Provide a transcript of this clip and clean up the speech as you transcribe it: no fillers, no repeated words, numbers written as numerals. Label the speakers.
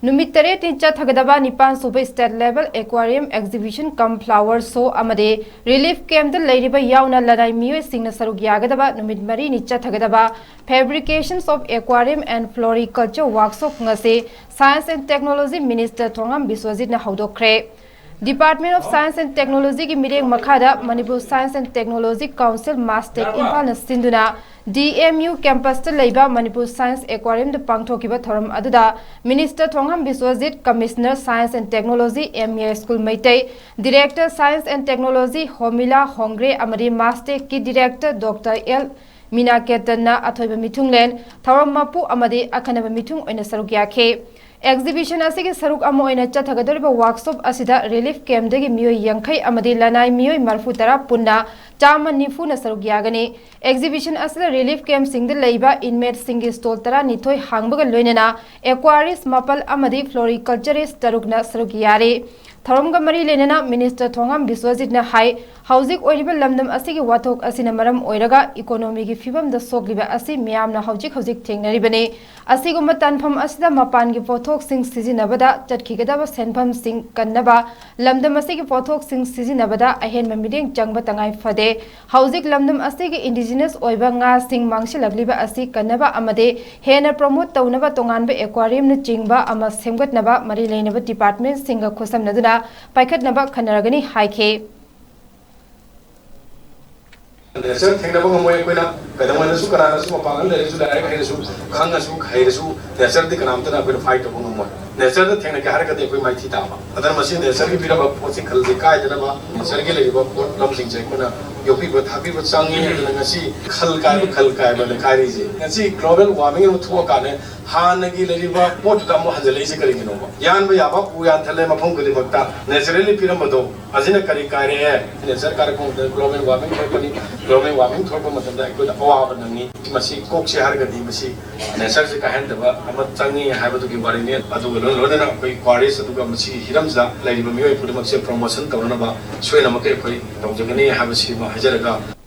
Speaker 1: नुमित तरेट चथगदबा निपान सूबे state level aquarium exhibition cum flower show अमदे रिलीफ कैम्प लेरिबा यावना लड़ाई मियोय सिंगना सरुक यागदबा नुमित मरी नि चथगदबा fabrications of aquarium and floriculture workshop ngase science and technology minister Thongam Biswajit ना हौदोखरे department of science and technology की मिरेंग मखादा Manipur science and technology council MASTEC Imphal न सिंधुना DMU कैंपस लेबा मणिपुर साइंस एक्वेरियम द पांगथोकिबा थोरम अदुदा minister Thongam Biswajit commissioner science and technology MA school Meitei director science and technology होमिला होंग्रे अमरी मास्टेक की डायरेक्टर डॉक्टर L मीनाकेतन अथोइबा मिथुंगलेन थोरम मपु अमदी अखनबा मिथुंग ओइना सरुक याखे एग्जीबिशन असिगे सरुक अमो ओइना चथगदरिबा वर्कशॉप असिदा रिलीफ कैम्प दगी मियोय यंखै अमदी लनाई मियोय मरफु तरा पुन्ना चाम निफु न सरुक यागनी एग्जीबिशन असिदा रिलीफ कैम्प सिंग द लेबा इनमेट सिंग स्टॉल तरा निथोय हांगबगा लोइनना एक्वारिस्ट मपल अमदी फ्लोरिकल्चरिस्ट तरुकना सरुक यारे थरमगा मरी लेनना मिनिस्टर थोंगम बिस्वजित हाई हौजिक ओइरिबा लमदम असिगे वाथोक असिना मरम ओइरगा इकोनॉमी की फिबम द सोकलिबा असि मियामना हौजिक थेंगनरिबने असिगुम्बा तनफम असिदा मपान की पोथोक सिंग सिजिनबदा चटखिगदबा सेनफम सिंग कन्नबा लमदम असिगे पोथोक सिंग सिजिनबदा अहेन मिरेंग चंगबा तंगाई फदे हौजिक लमदम असिगे इंडिजिनस ओइबा nga सिंग मांगसिलगलिबा असि कन्नबा अमदे हेना प्रमोट तौनबा तोंगानबा एक्वेरियम न चिंगबा अमा सेमगतनबा मरी लेनबा डिपार्टमेंट सिंग खोसमनदुना पाइखतनबा खनरगनी हाइखे
Speaker 2: नेचर थेंगनबा गमोय कोइना कदमनसु करानसु मपागल लेसु डायरेक्ट हैसु खांगसु खैरसु नेचर दि कनामतना कोइ फाइट तब गमोय नेचर द थेंगना के हरकते कोइ माइथि ताबा अदर मसी नेचर की बिरबा पोसि खलदि कायदनबा नेचर के लेबा पोट लमसिंग छै कोना योपि ब थाबि ब चांगी नंगसी खल काय बले कारि जे नसी ग्लोबल वार्मिंग नु थो काने हानगी लेबा पोट दम हजले से करि गिनोबा यान ब याबा पुयान थले मफम गदि मक्ता नेचुरली पिरमदो अजिना करि कारे है नेचर कारको ग्लोबल वार्मिंग थोपनि ग्लोबल वार्मिंग थोप मतदा को अवाब नंगी मसी कोक से हरगदि मसी नेचर से काहेंदबा अम चांगी हाबदु की बारिने अदु लोनना कोइ क्वारिस अदुगा मसी हिरमजा लेरिबा मियोय पुदमक से प्रमोशन तौनबा सोयनमके कोइ तौजगनी हाबसी हजरगा